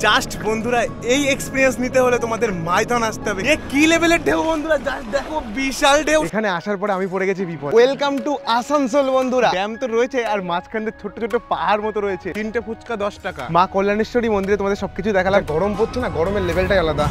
Just বন্ধুরা এই experience নিতে হলে তোমাদের মাইথন আসতে হবে। এ কি লেভেলের ঢেউ বন্ধুরা, জাস্ট দেখো বিশাল ঢেউ। এখানে আসার পরে আমি পড়ে গেছি বিপদ। ওয়েলকাম টু আসানসোল বন্ধুরা। ড্যাম তো রয়েছে আর মাঝখান দিয়ে ছোট ছোট পাহাড় মতো রয়েছে। 3টে ফুচকা 10 টাকা। মা কল্যাণেশ্বরী মন্দিরে তোমাদের সবকিছু দেখালাম। গরম পড়ছে না, গরমের লেভেলটাই আলাদা।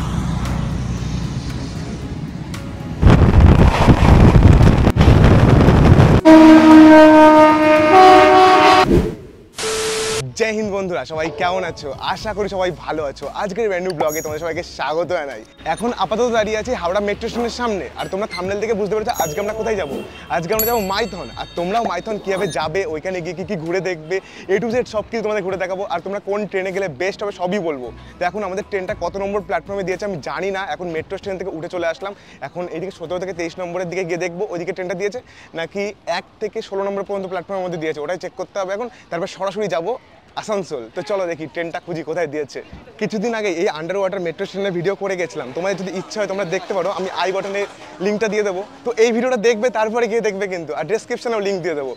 জয় হিন্দ বন্ধুরা, সবাই কেমন আছো? আশা করি সবাই ভালো আছো। আজকের ব্র্যান্ড ব্লগে তোমাদের সবাইকে স্বাগত জানাই। এখন আপাতত দাঁড়িয়ে আছি হাওড়া মেট্রো স্টেশনের সামনে। আর তোমরা থাম্বনেল থেকে বুঝতে পেরেছো আজকে আমরা কোথায় যাবো। আজকে আমরা যাবো মাইথন। আর তোমরাও মাইথন কিভাবে যাবে, ওইখানে গিয়ে কি ঘুরে দেখবে, এ টু জেড সব কিছু তোমাদের ঘুরে দেখাবো। আর তোমরা কোন ট্রেনে গেলে বেস্ট হবে সবই বলবো। তো এখন আমাদের ট্রেনটা কত নম্বর প্ল্যাটফর্মে দিয়েছে আমি জানি না। এখন মেট্রো স্টেশন থেকে উঠে চলে আসলাম। এখন এইদিকে 17 থেকে 23 নম্বরের দিকে গিয়ে দেখবো ওইদিকে ট্রেনটা দিয়েছে নাকি 1 থেকে 16 নম্বর পর্যন্ত প্ল্যাটফর্মের মধ্যে দিয়েছে, ওটাই চেক করতে হবে এখন। তারপর সরাসরি যাবো আসানসোল। তো চলো দেখি ট্রেনটা খুঁজি কোথায় দিয়েছে। কিছুদিন আগে এই আন্ডার ওয়াটার মেট্রো স্টেশনের ভিডিও করে গেছিলাম। তোমাদের যদি ইচ্ছা হয় তোমরা দেখতে পারো, আমি আই বাটনে লিঙ্কটা দিয়ে দেবো। তো এই ভিডিওটা দেখবে তারপরে গিয়ে দেখবে কিন্তু, আর ডেসক্রিপশনেও লিঙ্ক দিয়ে দেবো।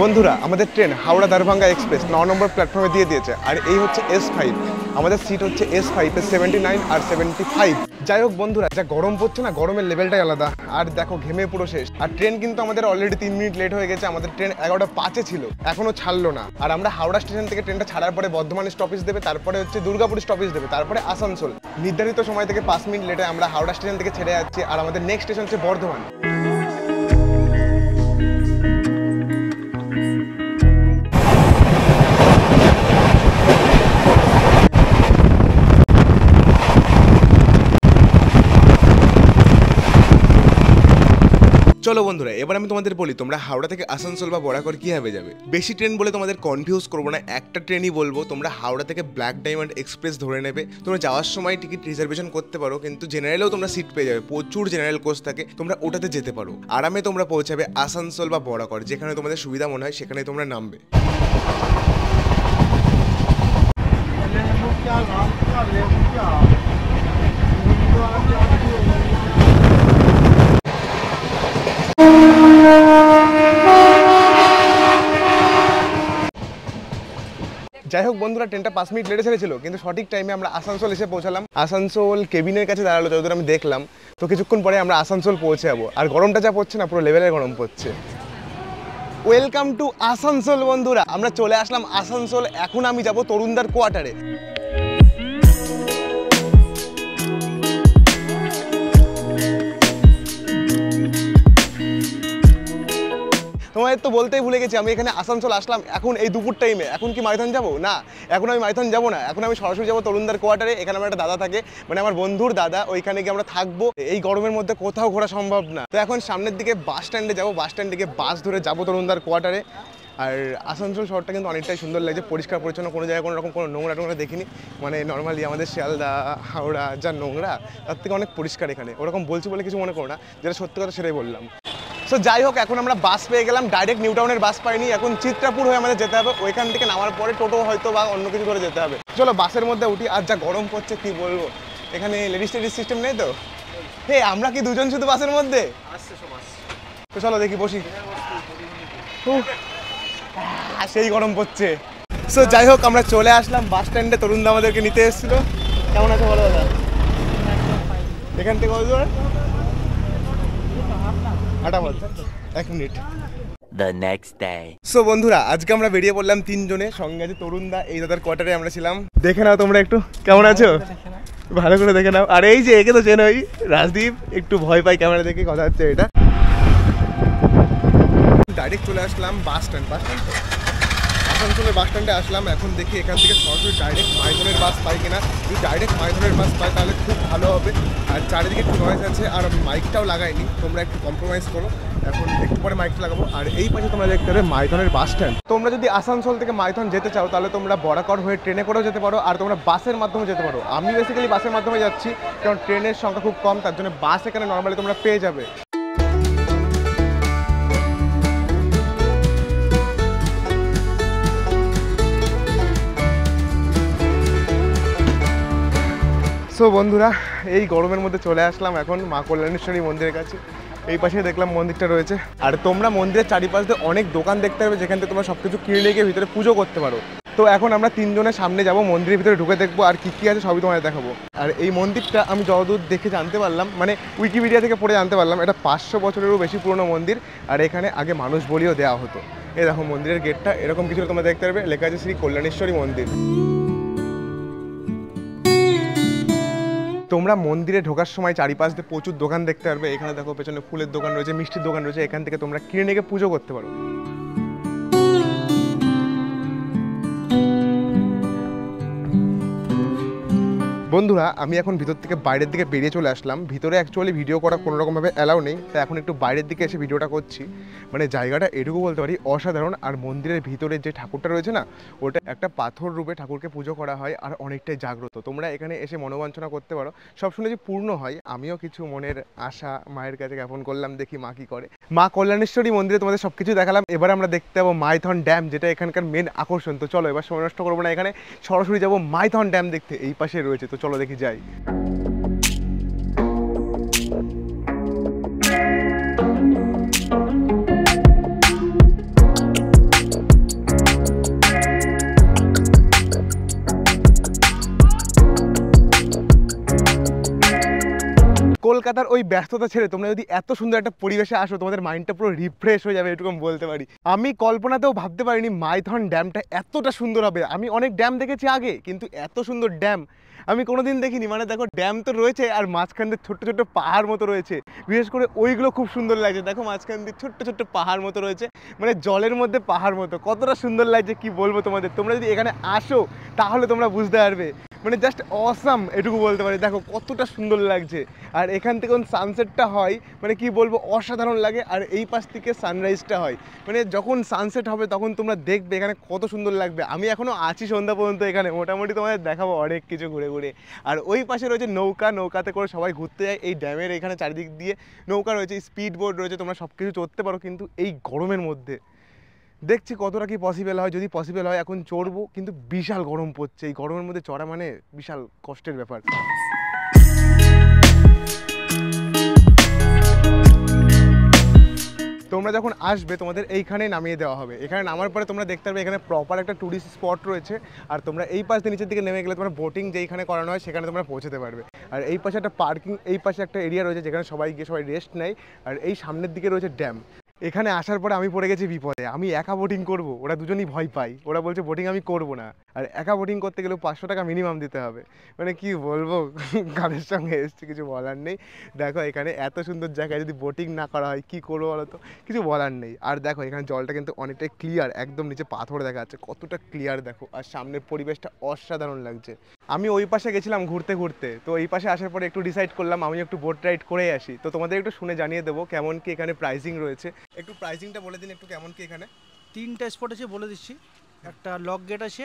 বন্ধুরা আমাদের ট্রেন হাওড়া দারভাঙ্গা এক্সপ্রেস 9 নম্বর প্ল্যাটফর্মে দিয়ে দিয়েছে। আর এই হচ্ছে S5, আমাদের সিট হচ্ছে S5 এর 79 আর 75। যাই হোক বন্ধুরা, যা গরম পড়ছে না, গরমের লেভেলটাই আলাদা। আর দেখো ঘেমে পুরো শেষ। আর ট্রেন কিন্তু আমাদের অলরেডি 3 মিনিট লেট হয়ে গেছে। আমাদের ট্রেন 11:05 ছিল, এখনো ছাড়লো না। আর আমরা হাওড়া স্টেশন থেকে ট্রেনটা ছাড়ার পরে বর্ধমান স্টপেজ দেবে, তারপরে হচ্ছে দুর্গাপুর স্টপেজ দেবে, তারপরে আসানসোল। নির্ধারিত সময় থেকে 5 মিনিট লেটে আমরা হাওড়া স্টেশন থেকে ছেড়ে যাচ্ছি। আর আমাদের নেক্সট স্টেশন হচ্ছে বর্ধমান। চলো বন্ধুরা, এবার আমি তোমাদের বলি তোমরা হাওড়া থেকে আসানসোল বা বরাকর কিভাবে যাবে। বেশি ট্রেন বলে তোমাদের কনফিউজ করবো না, একটা ট্রেনই বলবো। তোমরা হাওড়া থেকে ব্ল্যাক ডায়মন্ড এক্সপ্রেস ধরে নেবে। তোমরা যাওয়ার সময় টিকিট রিজার্ভেশন করতে পারো, কিন্তু জেনারেলেও তোমরা সিট পেয়ে যাবে। প্রচুর জেনারেল কোচ থাকে, তোমরা ওটাতে যেতে পারো। আরামে তোমরা পৌঁছাবে আসানসোল বা বরাকর, যেখানে তোমাদের সুবিধা মনে হয় সেখানে তোমরা নামবে। যাই হোক বন্ধুরা, ট্রেনটা 5 মিনিট লেটে ছেড়েছিল, কিন্তু সঠিক টাইমে আমরা আসানসোল এসে পৌঁছালাম। আসানসোল কেবিনের কাছে দাঁড়ালো যতদূর আমি দেখলাম। তো কিছুক্ষণ পরে আমরা আসানসোল পৌঁছে যাবো। আর গরমটা যা পড়ছে না, পুরো লেভেলের গরম পড়ছে। ওয়েলকাম টু আসানসোল বন্ধুরা, আমরা চলে আসলাম আসানসোল। এখন আমি যাব তরুণদার কোয়ার্টারে। তোমাদের তো বলতেই ভুলে গেছি, আমি এখানে আসানসোল আসলাম এখন এই দুপুর টাইমে। এখন কি মাইথন যাবো? না, এখন আমি মাইথন যাবো না। এখন আমি সরাসরি যাবো তরুণদার কোয়ার্টারে। এখানে আমার একটা দাদা থাকে, মানে আমার বন্ধুর দাদা। ওইখানে গিয়ে আমরা থাকবো। এই গরমের মধ্যে কোথাও ঘোরা সম্ভব না। তো এখন সামনের দিকে বাস স্ট্যান্ডে যাবো, বাস স্ট্যান্ড থেকে বাস ধরে যাবো তরুণদার কোয়ার্টারে। আর আসানসোল শহরটা কিন্তু অনেকটাই সুন্দর লাগছে, পরিষ্কার পরিচ্ছন্ন, কোনো জায়গায় কোনো রকম কোনো নোংরা টোংরা দেখিনি। মানে নর্মালি আমাদের শিয়ালদা হাওড়া যা নোংরা, তার থেকে অনেক পরিষ্কার এখানে। ওরকম বলছি বলে কিছু মনে করো না, যেটা সত্যি কথা সেটাই বললাম। সো যাই হোক, এখন আমরা বাস পেয়ে গেলাম। ডাইরেক্ট নিউ টাউনের বাস পাইনি, এখন চিত্রাপুর হয়ে আমাদের যেতে হবে। ওইখান থেকে নামার পরে টোটো হয়তো বা অন্য কিছু করে যেতে হবে। চলো বাসের মধ্যে উঠি। আর যা গরম পড়ছে কি বলবো, এখানে লেডিস টেডিস সিস্টেম নেই তো। হে, আমরা কি দুজন শুধু বাসের মধ্যে? তো চলো দেখি, বসি। সেই গরম পড়ছে। সো যাই হোক, আমরা চলে আসলাম বাস স্ট্যান্ডে। তরুণদা আমাদেরকে নিতে এসেছিল। কেমন আছে বলো দাদা? এখান থেকে কত দূর? 1 minute. The next day. So বন্ধুরা, আজকে আমরা বেরিয়ে পড়লাম 3 জনে। সঙ্গে আছে তরুণদা। এই দাদার কোয়ার্টারে আমরা ছিলাম। দেখে নাও তোমরা একটু, কেমন আছো ভালো করে দেখে নাও। আর এই যে একে তো চেনো, ওই রাজদীপ। একটু ভয় পাই ক্যামেরা দেখে, কথা হচ্ছে এটা। ডাইরেক্ট চলে আসলাম বাস স্ট্যান্ড। আসানসোলের বাস স্ট্যান্ডে আসলাম। এখন দেখি এখান থেকে সরাসরি ডাইরেক্ট মাইথনের বাস পাই কিনা। যদি ডাইরেক্ট মাইথনের বাস পাই তাহলে খুব ভালো হবে। আর চারিদিকে একটু নয়েজ আছে, আর আমি মাইকটাও লাগাইনি, তোমরা একটু কম্প্রোমাইজ করো। এখন একটু পরে মাইকটা লাগাবো। আর এই পাশে তোমরা দেখতে পাবে মাইথনের বাস স্ট্যান্ড। তোমরা যদি আসানসোল থেকে মাইথন যেতে চাও তাহলে তোমরা বরাকর হয়ে ট্রেনে করেও যেতে পারো, আর তোমরা বাসের মাধ্যমে যেতে পারো। আমি বেসিক্যালি বাসের মাধ্যমে যাচ্ছি, কারণ ট্রেনের সংখ্যা খুব কম, তার জন্য বাস এখানে নর্মালি তোমরা পেয়ে যাবে। সো বন্ধুরা, এই গরমের মধ্যে চলে আসলাম এখন মা কল্যাণেশ্বরী মন্দিরের কাছে। এই পাশে দেখলাম মন্দিরটা রয়েছে। আর তোমরা মন্দিরের চারিপাশ দিয়ে অনেক দোকান দেখতে পাবে, যেখান থেকে তোমরা সবকিছু কিনে নিয়ে গিয়ে ভিতরে পুজো করতে পারো। তো এখন আমরা তিনজনের সামনে যাব, মন্দিরের ভিতরে ঢুকে দেখবো আর কি আছে সবই তোমাদের দেখাবো। আর এই মন্দিরটা আমি যতদূর দেখে জানতে পারলাম, মানে উইকিপিডিয়া থেকে পড়ে জানতে পারলাম, এটা 500 বছরেরও বেশি পুরনো মন্দির। আর এখানে আগে মানুষ বলিও দেওয়া হতো। এই দেখো মন্দিরের গেটটা এরকম কিছু তোমরা দেখতে পারবে, লেখা আছে শ্রী কল্যাণেশ্বরী মন্দির। তোমরা মন্দিরে ঢোকার সময় চারিপাশ দিয়ে প্রচুর দোকান দেখতে পারবে। এখানে দেখো পেছনে ফুলের দোকান রয়েছে, মিষ্টির দোকান রয়েছে, এখান থেকে তোমরা কিনে নিয়ে পুজো করতে পারো। বন্ধুরা আমি এখন ভিতর থেকে বাইরের দিকে বেরিয়ে চলে আসলাম। ভিতরে অ্যাকচুয়ালি ভিডিও করা কোনো রকমভাবে অ্যালাউ নেই, তাই এখন একটু বাইরের দিকে এসে ভিডিওটা করছি। মানে জায়গাটা এটুকু বলতে পারি অসাধারণ। আর মন্দিরের ভিতরে যে ঠাকুরটা রয়েছে না, ওটা একটা পাথর রূপে ঠাকুরকে পুজো করা হয় আর অনেকটাই জাগ্রত। তোমরা এখানে এসে মনোবাঞ্ছনা করতে পারো, সব শুনেছি পূর্ণ হয়। আমিও কিছু মনের আশা মায়ের কাছে জ্ঞাপন করলাম, দেখি মা কি করে। মা কল্যাণেশ্বরী মন্দিরে তোমাদের সব কিছু দেখালাম। এবার আমরা দেখতে যাবো মাইথন ড্যাম, যেটা এখানকার মেন আকর্ষণ। তো চলো এবার সময় নষ্ট করবো না, এখানে সরাসরি যাবো মাইথন ড্যাম দেখতে। এই পাশে রয়েছে, তো চলো দেখি যাই। কলকাতার ওই ব্যস্ততা ছেড়ে তোমরা যদি এত সুন্দর একটা পরিবেশে আসো, তোমাদের মাইন্ডটা পুরো রিফ্রেশ হয়ে যাবে, এটুকু বলতে পারি। আমি কল্পনাতেও ভাবতে পারিনি মাইথন ড্যামটা এতটা সুন্দর হবে। আমি অনেক ড্যাম দেখেছি আগে, কিন্তু এত সুন্দর ড্যাম আমি কোনোদিন দেখিনি। মানে দেখো ড্যাম তো রয়েছে আর মাঝখান দিয়ে ছোট্ট ছোট্ট পাহাড় মতো রয়েছে, বিশেষ করে ওইগুলো খুব সুন্দর লাগছে। দেখো মাঝখান দিয়ে ছোট্ট ছোট্ট পাহাড় মতো রয়েছে, মানে জলের মধ্যে পাহাড় মতো, কতটা সুন্দর লাগছে কি বলবো তোমাদের। তোমরা যদি এখানে আসো তাহলে তোমরা বুঝতে পারবে, মানে জাস্ট অসাম এটুকু বলতে পারি। দেখো কতটা সুন্দর লাগছে। আর এখান থেকে সানসেটটা হয়, মানে কি বলবো অসাধারণ লাগে। আর এই পাশ থেকে সানরাইজটা হয়, মানে যখন সানসেট হবে তখন তোমরা দেখবে এখানে কত সুন্দর লাগবে। আমি এখনও আছি সন্ধ্যা পর্যন্ত এখানে, মোটামুটি তোমাদের দেখাবো অনেক কিছু ঘুরে ঘুরে। আর ওই পাশে রয়েছে নৌকা, নৌকাতে করে সবাই ঘুরতে যায়। এই ড্যামের এখানে চারিদিক দিয়ে নৌকা রয়েছে, স্পিড বোট রয়েছে, তোমরা সব কিছু চড়তে পারো। কিন্তু এই গরমের মধ্যে দেখছি কতটা কি পসিবল হয়। যদি পসিবল হয় এখন চড়বো, কিন্তু বিশাল গরম পড়ছে। এই গরমের মধ্যে চড়া মানে বিশাল কষ্টের ব্যাপার। তোমরা যখন আসবে তোমাদের এইখানে নামিয়ে দেওয়া হবে। এখানে নামার পরে তোমরা দেখতে পারবে এখানে প্রপার একটা টুরিস্ট স্পট রয়েছে। আর তোমরা এই পাশ দিয়ে নিচের দিকে নেমে গেলে তোমরা বোটিং যেইখানে করানো হয় সেখানে তোমরা পৌঁছতে পারবে। আর এই পাশে একটা পার্কিং, এই পাশে একটা এরিয়া রয়েছে যেখানে সবাই গিয়ে সবাই রেস্ট নেয়। আর এই সামনের দিকে রয়েছে ড্যাম। এখানে আসার পরে আমি পড়ে গেছি বিপদে। আমি একা বোটিং করব, ওরা দুজনই ভয় পায়, ওরা বলছে বোটিং আমি করব না। আর একা বোটিং করতে গেলেও 500 টাকা মিনিমাম দিতে হবে। মানে কি বলবো, কাদের সঙ্গে এসছি কিছু বলার নেই। দেখো এখানে এত সুন্দর জায়গায় যদি বোটিং না করা হয় কি করবো বলো তো, কিছু বলার নেই। আর দেখো এখানে জলটা কিন্তু অনেকটাই ক্লিয়ার, একদম নিচে পাথর দেখা যাচ্ছে, কতটা ক্লিয়ার দেখো। আর সামনের পরিবেশটা অসাধারণ লাগছে। আমি ওই পাশে গেছিলাম ঘুরতে ঘুরতে, তো এই পাশে আসার পরে একটু ডিসাইড করলাম আমি একটু বোট রাইড করে আসি। তো তোমাদের একটু শুনে জানিয়ে দেবো কেমন কি এখানে প্রাইসিং রয়েছে। একটু প্রাইসিংটা বলে দিন একটু, কেমন কি এখানে। 3টা স্পট আছে বলে দিচ্ছি। একটা লক গেট আছে,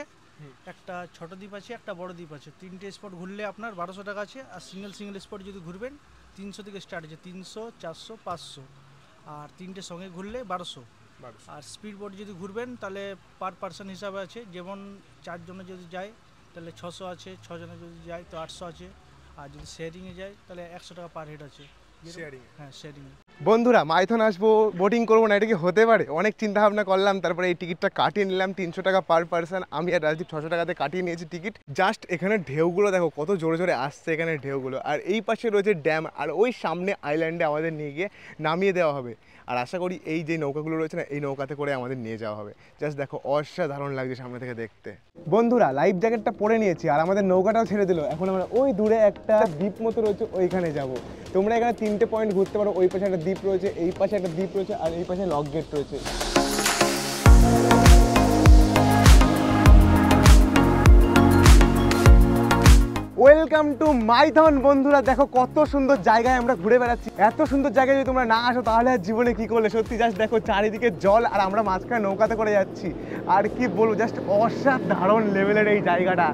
একটা ছোট দ্বীপ আছে, একটা বড় দ্বীপ আছে। 3টে স্পট ঘুরলে আপনার 1200 টাকা আছে। আর সিঙ্গেল স্পট যদি ঘুরবেন 300 থেকে স্টার্ট আছে, 300, 400, 500। আর 3টে সঙ্গে ঘুরলে 1200। আর স্পিড বোট যদি ঘুরবেন তাহলে পার পার্সন হিসাবে আছে, যেমন 4 জনে যদি যায় তাহলে 600 আছে, 6 জনে যদি যায় তো 800 আছে। আর যদি শেয়ারিংয়ে যায় তাহলে 100 টাকা পার হেড আছে। হ্যাঁ শেয়ারিং। বন্ধুরা মাইথন আসবো বোটিং করবো না, এটা কি হতে পারে? অনেক চিন্তা ভাবনা করলাম, তারপরে এই টিকিটটা কাটিয়ে নিলাম 300 টাকা পার পার্সন। আমি আর রাজদীপ 600 টাকাতে কাটিয়ে নিয়েছি টিকিট। জাস্ট এখানে ঢেউগুলো দেখো কত জোরে জোরে আসছে এখানে ঢেউগুলো। আর এই পাশে রয়েছে ড্যাম, আর ওই সামনে আইল্যান্ডে আমাদের নিয়ে গিয়ে নামিয়ে দেওয়া হবে। আর আশা করি এই যে নৌকাগুলো রয়েছে না, এই নৌকাতে করে আমাদের নিয়ে যাওয়া হবে। জাস্ট দেখো অসাধারণ লাগছে সামনে থেকে দেখতে। বন্ধুরা লাইফ জ্যাকেটটা পরে নিয়েছি আর আমাদের নৌকাটাও ছেড়ে দিল। এখন আমরা ওই দূরে একটা দ্বীপ মতো রয়েছে ওইখানে যাব। তোমরা এখানে 3টে পয়েন্ট ঘুরতে পারো। ওই পাশে একটা দ্বীপ রয়েছে, এই পাশে একটা দ্বীপ রয়েছে, আর এই পাশে লক গেট রয়েছে। Welcome to Maithon. বন্ধুরা দেখো কত সুন্দর জায়গায় আমরা ঘুরে বেড়াচ্ছি। এত সুন্দর জায়গায় যদি তোমরা না আসো তাহলে আর জীবনে কি করলে। সত্যি জাস্ট দেখো চারিদিকে জল আর আমরা মাঝখানে নৌকাতে করে যাচ্ছি। আর কি বলবো, জাস্ট অসাধারণ লেভেলের এই জায়গাটা।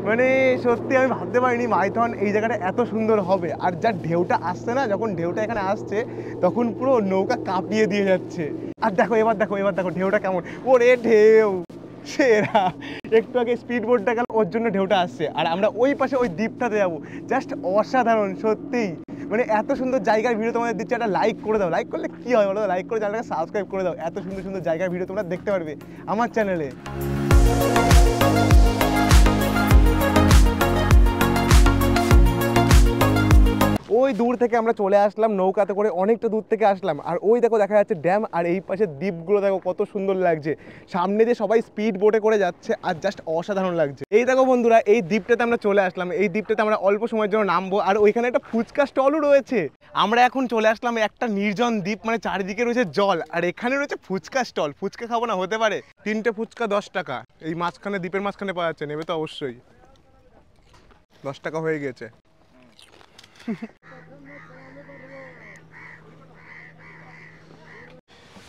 মানে সত্যি আমি ভাবতে পারিনি মাইথন এই জায়গাটা এত সুন্দর হবে। আর যার ঢেউটা আসছে না, যখন ঢেউটা এখানে আসছে তখন পুরো নৌকা কাঁপিয়ে দিয়ে যাচ্ছে। আর দেখো এবার দেখো ঢেউটা কেমন, ওরে ঢেউ সেরা। একটু আগে স্পিড বোটটা গেল, ওর জন্য ঢেউটা আসছে। আর আমরা ওই পাশে ওই দ্বীপটাতে যাবো, জাস্ট অসাধারণ সত্যিই। মানে এত সুন্দর জায়গার ভিডিও তোমাদের দিচ্ছে, একটা লাইক করে দাও। লাইক করলে কি হয় বলো, লাইক করে চ্যানেলটাকে সাবস্ক্রাইব করে দাও। এত সুন্দর সুন্দর জায়গার ভিডিও তোমরা দেখতে পারবে আমার চ্যানেলে। ওই দূর থেকে আমরা চলে আসলাম নৌকাতে করে, অনেকটা দূর থেকে আসলাম। আর ওই দেখো দেখা যাচ্ছে ড্যাম, আর এই পাশে দ্বীপগুলো দেখো কত সুন্দর লাগছে। সামনে যে সবাই স্পিড বোটে করে যাচ্ছে আর জাস্ট অসাধারণ লাগছে। এই দেখো বন্ধুরা, এই দ্বীপটাতে আমরা চলে আসলাম। এই দ্বীপটাতে আমরা অল্প সময়ের জন্য নামবো, আর ওইখানে একটা ফুচকা স্টলও রয়েছে। আমরা এখন চলে আসলাম একটা নির্জন দ্বীপ, মানে চারিদিকে রয়েছে জল, আর এখানে রয়েছে ফুচকা স্টল। ফুচকা খাবো না, হতে পারে? 3টে ফুচকা 10 টাকা। এই মাঝখানে, দ্বীপের মাঝখানে পাওয়া যাচ্ছে, নেবে তো অবশ্যই। 10 টাকা হয়ে গেছে।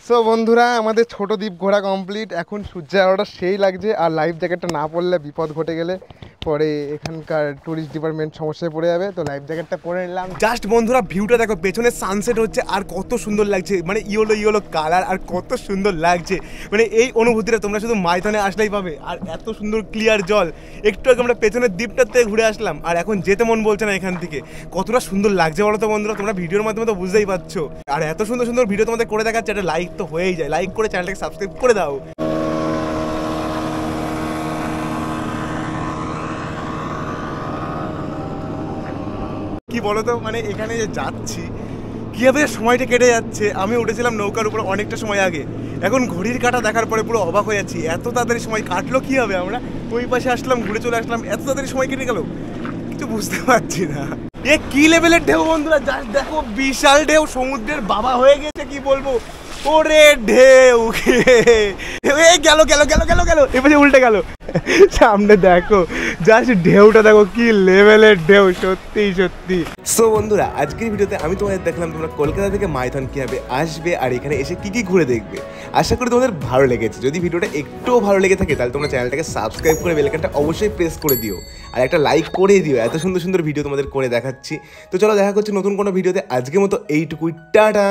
সো বন্ধুরা, আমাদের ছোট দ্বীপ ঘোরা কমপ্লিট। এখন সূর্যের আলোটা সেই লাগছে, আর লাইফ জ্যাকেটটা না পরলে বিপদ ঘটে গেলে পরে এখানকার ট্যুরিস্ট ডিপার্টমেন্ট সমস্যায় পড়ে যাবে। তো লাইফ জ্যাকেটটা পরে নিলাম। জাস্ট বন্ধুরা ভিউটা দেখো, পেছনে সানসেট হচ্ছে আর কত সুন্দর লাগছে, মানে ইয়েলো ইয়েলো কালার, আর কত সুন্দর লাগছে। মানে এই অনুভূতিটা তোমরা শুধু মাইথনে আসলেই পাবে। আর এত সুন্দর ক্লিয়ার জল। একটু আগে আমরা পেছনের দ্বীপটাতে ঘুরে আসলাম, আর এখন যেতে মন বলছে না এখান থেকে। কতটা সুন্দর লাগছে বলো তো বন্ধুরা, তোমরা ভিডিওর মাধ্যমে তো বুঝতেই পারছো। আর এত সুন্দর সুন্দর ভিডিও তোমাদের করে দেখাচ্ছে, একটা লাইক তো হয়েই যায়। লাইক করে চ্যানেলটাকে সাবস্ক্রাইব করে দাও। কি বলতো, মানে এখানে যে যাচ্ছি কিভাবে সময়টা কেটে যাচ্ছে। আমি উঠেছিলাম নৌকার উপর অনেকটা সময় আগে, এখন ঘড়ির কাঁটা দেখার পরে পুরো অবাক হয়ে যাচ্ছি। এত তাড়াতাড়ি সময় কাটলো কিভাবে? আমরা ওই পাশে আসলাম, ঘুরে চলে আসলাম, এত তাড়াতাড়ি সময় কেটে গেল কিছু বুঝতে পারছি না। এ কি লেভেলের ঢেউ বন্ধুরা, জাস্ট দেখো, বিশাল ঢেউ, সমুদ্রের বাবা হয়ে গেছে, কি বলবো। ওরে ঢেউ, গেল গেল গেল গেল গেল, এবারে উল্টে গেল। সামনে দেখো, জাস্ট ঢেউটা দেখো, কি লেভেলের ঢেউ, সত্যি সত্যি। সো বন্ধুরা, আজকের ভিডিওতে আমি তোমাদের দেখলাম তোমরা কলকাতা থেকে মাইথন কিভাবে আসবে, আর এখানে এসে কি কি ঘুরে দেখবে। আশা করি তোমাদের ভালো লেগেছে। যদি ভিডিওটা একটুও ভালো লেগে থাকে তাহলে তোমরা চ্যানেলটাকে সাবস্ক্রাইব করে বেল আইকনটা অবশ্যই প্রেস করে দিও, আর একটা লাইক করে দিও। এত সুন্দর সুন্দর ভিডিও তোমাদের করে দেখাচ্ছি। তো চলো দেখা করছি নতুন কোনো ভিডিওতে। আজকের মতো এইটুকুই, টাটা।